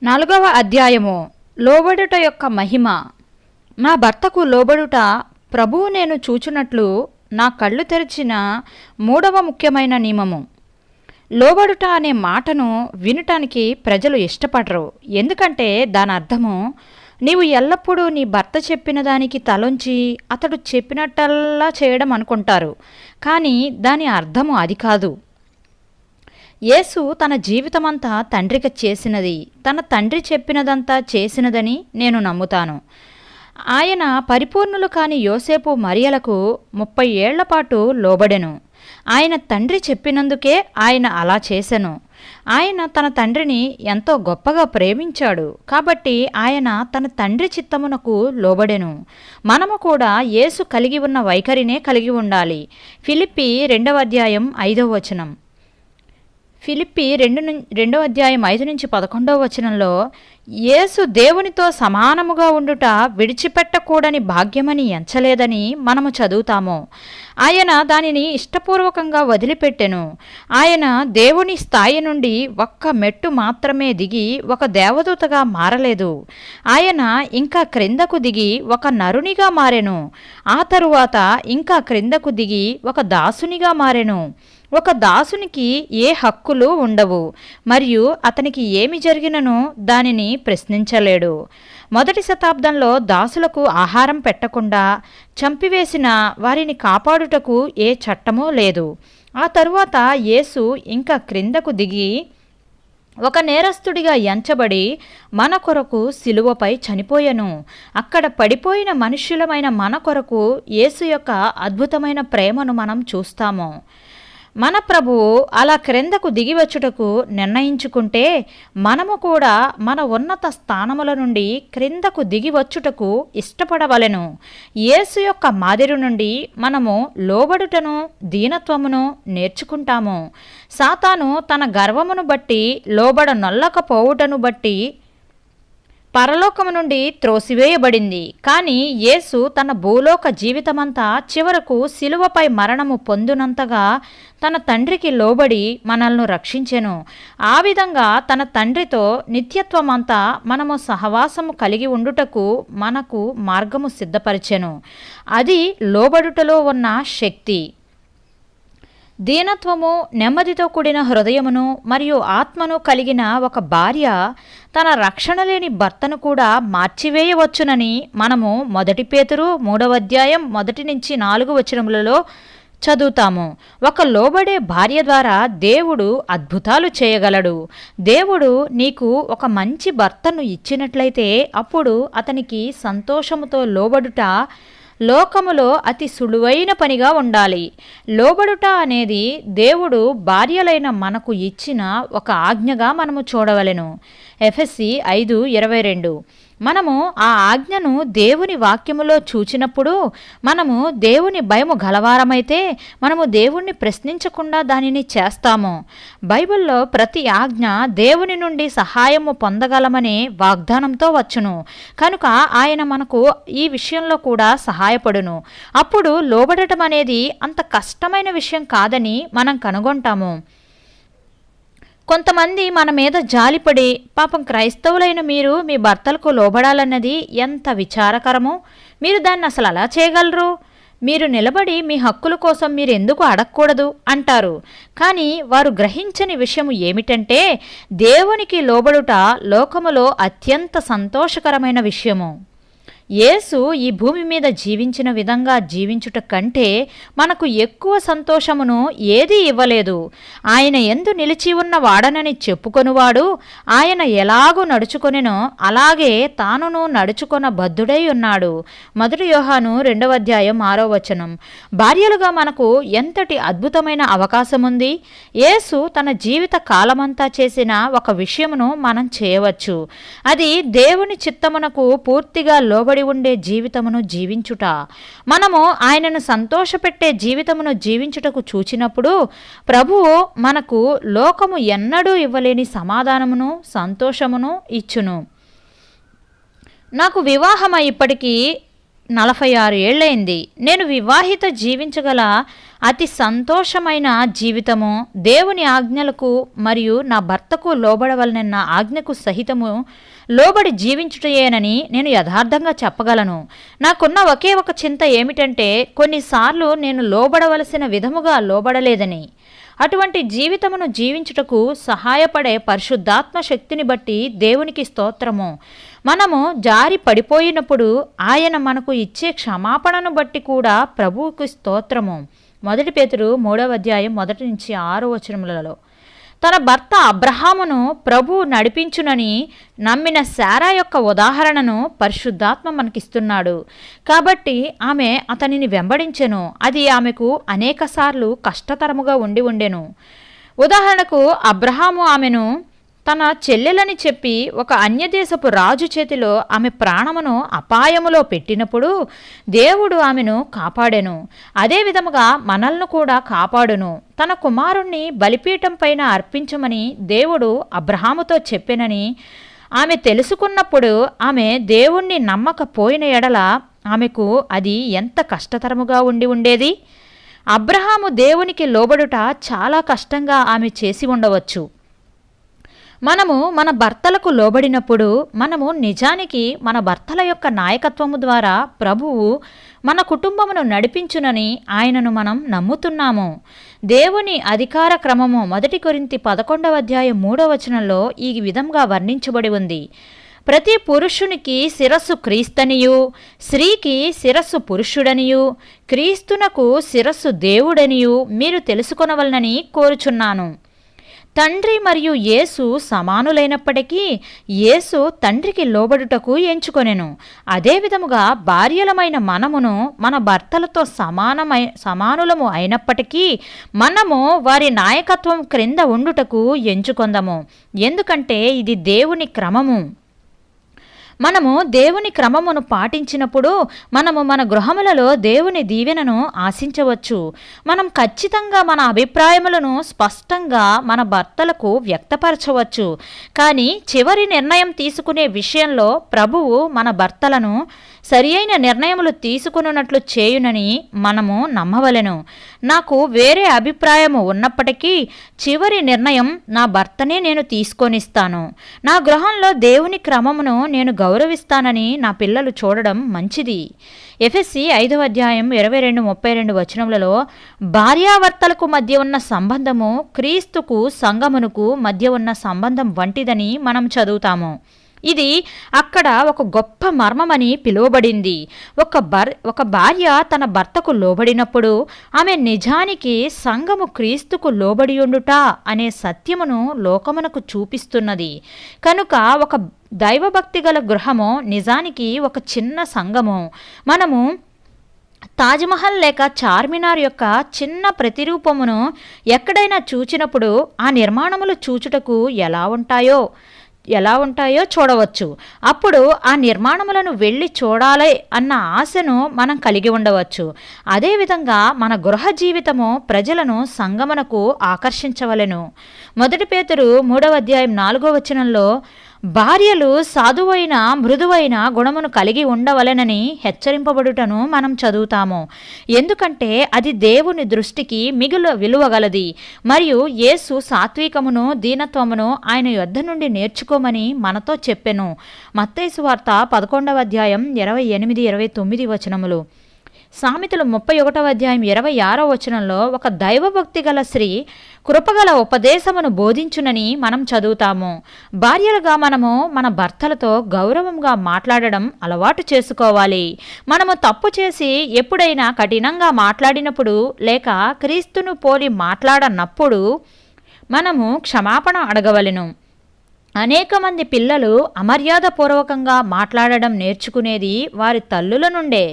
4వ అధ్యాయము. లోబడుట యొక్క మహిమ. నా భర్తకు లోబడుట ప్రభువు నేను చూచునట్లు నా కళ్ళు తెరిచిన 3వ ముఖ్యమైన నియమము. లోబడుట అనే మాటను వినటానికి ప్రజలు ఇష్టపడరు. ఎందుకంటే దాని అర్థము నీవు ఎల్లప్పుడూ నీ భర్త చెప్పిన దానికి తలొంచి అతడు చెప్పినట్టల్లా చేయడం అనుకుంటారు. కానీ దాని అర్థము అది కాదు. యేసు తన జీవితమంతా తండ్రికి చేసినది, తన తండ్రి చెప్పినదంతా చేసినదని నేను నమ్ముతాను. ఆయన పరిపూర్ణులు కాని యోసేపు మరియలకు 30 ఏళ్ల పాటు లోబడెను. ఆయన తండ్రి చెప్పినందుకే ఆయన అలా చేసెను. ఆయన తన తండ్రిని ఎంతో గొప్పగా ప్రేమించాడు కాబట్టి ఆయన తన తండ్రి చిత్తమునకు లోబడెను. మనము కూడా యేసు కలిగి ఉన్న వైఖరినే కలిగి ఉండాలి. ఫిలిప్పీ 2వ అధ్యాయం 5వ వచనం. ఫిలిప్పీ 2వ అధ్యాయం 5-11వ వచనంలో యేసు దేవునితో సమానముగా ఉండుట విడిచిపెట్టకూడని భాగ్యమని ఎంచలేదని మనము చదువుతాము. ఆయన దానిని ఇష్టపూర్వకంగా వదిలిపెట్టెను. ఆయన దేవుని స్థాయి నుండి ఒక్క మెట్టు మాత్రమే దిగి ఒక దేవదూతగా మారలేదు. ఆయన ఇంకా క్రిందకు దిగి ఒక నరునిగా మారెను. ఆ తరువాత ఇంకా క్రిందకు దిగి ఒక దాసునిగా మారెను. ఒక దాసునికి ఏ హక్కులు ఉండవు మరియు అతనికి ఏమి జరిగిననో దానిని ప్రశ్నించలేడు. 1వ శతాబ్దంలో దాసులకు ఆహారం పెట్టకుండా చంపివేసిన వారిని కాపాడుటకు ఏ చట్టమూ లేదు. ఆ తరువాత యేసు ఇంకా క్రిందకు దిగి ఒక నేరస్తుడిగా ఎంచబడి మన కొరకు సిలువపై చనిపోయెను. అక్కడ పడిపోయిన మనుష్యులమైన మన కొరకు యేసు యొక్క అద్భుతమైన ప్రేమను మనం చూస్తాము. మన ప్రభువు అలా క్రిందకు దిగివచ్చుటకు నిర్ణయించుకుంటే మనము కూడా మన ఉన్నత స్థానముల నుండి క్రిందకు దిగివచ్చుటకు ఇష్టపడవలెను. యేసు యొక్క మాదిరి నుండి మనము లోబడుటను దీనత్వమును నేర్చుకుంటాము. సాతాను తన గర్వమును బట్టి లోబడనొల్లకపోవుటను బట్టి పరలోకము నుండి త్రోసివేయబడింది. కానీ యేసు తన భూలోక జీవితమంతా చివరకు సిలువపై మరణము పొందునంతగా తన తండ్రికి లోబడి మనల్ని రక్షించెను. ఆ విధంగా తన తండ్రితో నిత్యత్వమంతా మనము సహవాసము కలిగి ఉండుటకు మనకు మార్గము సిద్ధపరిచెను. అది లోబడుటలో ఉన్న శక్తి. దీనత్వము, నెమ్మదితో కూడిన హృదయమును మరియు ఆత్మను కలిగిన ఒక భార్య తన రక్షణ లేని భర్తను కూడా మార్చివేయవచ్చునని మనము 1 పేతురు 3వ అధ్యాయం 1-4 వచనములలో చదువుతాము. ఒక లోబడే భార్య ద్వారా దేవుడు అద్భుతాలు చేయగలడు. దేవుడు నీకు ఒక మంచి భర్తను ఇచ్చినట్లయితే అప్పుడు అతనికి సంతోషముతో లోబడుట లోకములో అతి సులువైన పనిగా ఉండాలి. లోబడుట అనేది దేవుడు భార్యలైన మనకు ఇచ్చిన ఒక ఆజ్ఞగా మనము చూడవలెను. ఎఫెసీ 5:22. మనము ఆ ఆజ్ఞను దేవుని వాక్యములో చూచినప్పుడు మనము దేవుని భయము గలవారమైతే మనము దేవుణ్ణి ప్రశ్నించకుండా దానిని చేస్తాము. బైబిల్లో ప్రతి ఆజ్ఞ దేవుని నుండి సహాయము పొందగలమనే వాగ్దానంతో వచ్చును. కనుక ఆయన మనకు ఈ విషయంలో కూడా సహాయపడును. అప్పుడు లోబడటం అనేది అంత కష్టమైన విషయం కాదని మనం కనుగొంటాము. కొంతమంది మన మీద జాలిపడి పాపం క్రైస్తవులైన మీరు మీ భర్తలకు లోబడాలన్నది ఎంత విచారకరమో, మీరు దాన్ని అసలు అలా చేయగలరు, మీరు నిలబడి మీ హక్కుల కోసం మీరు ఎందుకు అడగకూడదు అంటారు. కానీ వారు గ్రహించని విషయం ఏమిటంటే దేవునికి లోబడుట లోకములో అత్యంత సంతోషకరమైన విషయము. యేసు ఈ భూమి మీద జీవించిన విధంగా జీవించుట కంటే మనకు ఎక్కువ సంతోషమును ఏదీ ఇవ్వలేదు. ఆయన యందు నిలిచి ఉన్న వాడనని చెప్పుకొనువాడు ఆయన ఎలాగూ నడుచుకొనెనో అలాగే తానును నడుచుకొన బద్ధుడై ఉన్నాడు. 1 యోహాను 2వ అధ్యాయం 6వ వచనం. భార్యలుగా మనకు ఎంతటి అద్భుతమైన అవకాశముంది. యేసు తన జీవిత కాలమంతా చేసిన ఒక విషయమును మనం చేయవచ్చు. అది దేవుని చిత్తమునకు పూర్తిగా లోబడి ఉండే జీవితమును జీవించుట. మనము ఆయనను సంతోషపెట్టే జీవితమును జీవించుటకు చూచినప్పుడు ప్రభువు మనకు లోకము ఎన్నడూ ఇవ్వలేని సమాధానమును సంతోషమును ఇచ్చును. నాకు వివాహమై ఇప్పటికీ 46 ఏళ్లైంది. నేను వివాహిత జీవించగల అతి సంతోషమైన జీవితము దేవుని ఆజ్ఞలకు మరియు నా భర్తకు లోబడవలనన్న ఆజ్ఞకు సహితము లోబడి జీవించుటయేనని నేను యథార్థంగా చెప్పగలను. నాకున్న ఒకే ఒక చింత ఏమిటంటే కొన్నిసార్లు నేను లోబడవలసిన విధముగా లోబడలేదని. అటువంటి జీవితమును జీవించుటకు సహాయపడే పరిశుద్ధాత్మ శక్తిని బట్టి దేవునికి స్తోత్రము. మనము జారి పడిపోయినప్పుడు ఆయన మనకు ఇచ్చే క్షమాపణను బట్టి కూడా ప్రభువుకి స్తోత్రము. 1 పేతురు 3వ అధ్యాయం 1 నుంచి 6 వచనములలో తన భర్త అబ్రహామును ప్రభువు నడిపించునని నమ్మిన శారా యొక్క ఉదాహరణను పరిశుద్ధాత్మ మనకిస్తున్నాడు. కాబట్టి ఆమె అతనిని వెంబడించెను. అది ఆమెకు అనేకసార్లు కష్టతరముగా ఉండెను. ఉదాహరణకు అబ్రహాము ఆమెను తన చెల్లెలని చెప్పి ఒక అన్యదేశపు రాజు చేతిలో ఆమె ప్రాణమును అపాయములో పెట్టినప్పుడు దేవుడు ఆమెను కాపాడెను. అదే విధముగా మనల్ని కూడా కాపాడును. తన కుమారుణ్ణి బలిపీఠం పైన అర్పించమని దేవుడు అబ్రహాముతో చెప్పెనని ఆమె తెలుసుకున్నప్పుడు ఆమె దేవుణ్ణి నమ్మకపోయిన ఎడల ఆమెకు అది ఎంత కష్టతరముగా ఉండేది. అబ్రహాము దేవునికి లోబడుట చాలా కష్టంగా ఆమె చేసి ఉండవచ్చు. మనము మన భర్తలకు లోబడినప్పుడు మనము నిజానికి మన భర్తల యొక్క నాయకత్వము ద్వారా ప్రభువు మన కుటుంబమును నడిపించునని ఆయనను మనం నమ్ముతున్నాము. దేవుని అధికార క్రమము 1 కొరింథీ 11వ అధ్యాయం 3వ వచనంలో ఈ విధంగా వర్ణించబడి ఉంది. ప్రతి పురుషునికి శిరస్సు క్రీస్తనియు, స్త్రీకి శిరస్సు పురుషుడనియు, క్రీస్తునకు శిరస్సు దేవుడనియు మీరు తెలుసుకొనవలనని కోరుచున్నాను. తండ్రి మరియు యేసు సమానులైనప్పటికీ యేసు తండ్రికి లోబడుటకు ఎంచుకొనెను. అదేవిధముగా భార్యలమైన మనమును మన భర్తలతో సమానులము అయినప్పటికీ మనము వారి నాయకత్వం క్రింద ఉండుటకు ఎంచుకొందము. ఎందుకంటే ఇది దేవుని క్రమము. మనము దేవుని క్రమమును పాటించినప్పుడు మనము మన గృహములలో దేవుని దీవెనను ఆశించవచ్చు. మనం ఖచ్చితంగా మన అభిప్రాయములను స్పష్టంగా మన భర్తలకు వ్యక్తపరచవచ్చు. కానీ చివరి నిర్ణయం తీసుకునే విషయంలో ప్రభువు మన భర్తలను సరియైన నిర్ణయములు తీసుకున్నట్లు చేయునని మనము నమ్మవలెను. నాకు వేరే అభిప్రాయము ఉన్నప్పటికీ చివరి నిర్ణయం నా భర్తనే నేను తీసుకొనిస్తాను. నా గృహంలో దేవుని క్రమమును నేను గౌరవిస్తానని నా పిల్లలు చూడడం మంచిది. ఎఫెసీ 5వ అధ్యాయం 22-32 వచనములలో భార్యాభర్తలకు మధ్య ఉన్న సంబంధము క్రీస్తుకు సంఘమునకు మధ్య ఉన్న సంబంధం వంటిదని మనం చదువుతాము. ఇది అక్కడ ఒక గొప్ప మర్మమని పిలువబడింది. ఒక భార్య తన భర్తకు లోబడినప్పుడు ఆమె నిజానికి సంఘము క్రీస్తుకు లోబడియుండుట అనే సత్యమును లోకమునకు చూపిస్తున్నది. కనుక ఒక దైవభక్తి గల గృహము నిజానికి ఒక చిన్న సంఘము. మనము తాజ్మహల్ లేక చార్మినార్ యొక్క చిన్న ప్రతిరూపమును ఎక్కడైనా చూచినప్పుడు ఆ నిర్మాణములు చూచుటకు ఎలా ఉంటాయో చూడవచ్చు. అప్పుడు ఆ నిర్మాణములను వెళ్ళి చూడాలి అన్న ఆశను మనం కలిగి ఉండవచ్చు. అదేవిధంగా మన గృహ జీవితము ప్రజలను సంగమనకు ఆకర్షించవలెను. 1 పేతురు 3వ అధ్యాయం 4వ వచనంలో భార్యలు సాధువైన మృదువైన గుణమును కలిగి ఉండవలెనని హెచ్చరింపబడుటను మనం చదువుతాము. ఎందుకంటే అది దేవుని దృష్టికి మిగులు విలువగలది. మరియు యేసు సాత్వికమును దీనత్వమును ఆయన యొద్ద నుండి నేర్చుకోమని మనతో చెప్పెను. మత్తయి సువార్త 11వ అధ్యాయం 28-29 వచనములు. సామెతలు 31వ అధ్యాయం 26వ వచనంలో ఒక దైవభక్తి గల స్త్రీ కృపగల ఉపదేశమును బోధించునని మనం చదువుతాము. భార్యలుగా మనము మన భర్తలతో గౌరవంగా మాట్లాడడం అలవాటు చేసుకోవాలి. మనము తప్పు చేసి ఎప్పుడైనా కఠినంగా మాట్లాడినప్పుడు లేక క్రీస్తును పోలి మాట్లాడనప్పుడు మనము క్షమాపణ అడగవలెను. అనేక మంది పిల్లలు అమర్యాదపూర్వకంగా మాట్లాడడం నేర్చుకునేది వారి తల్లుల నుండే.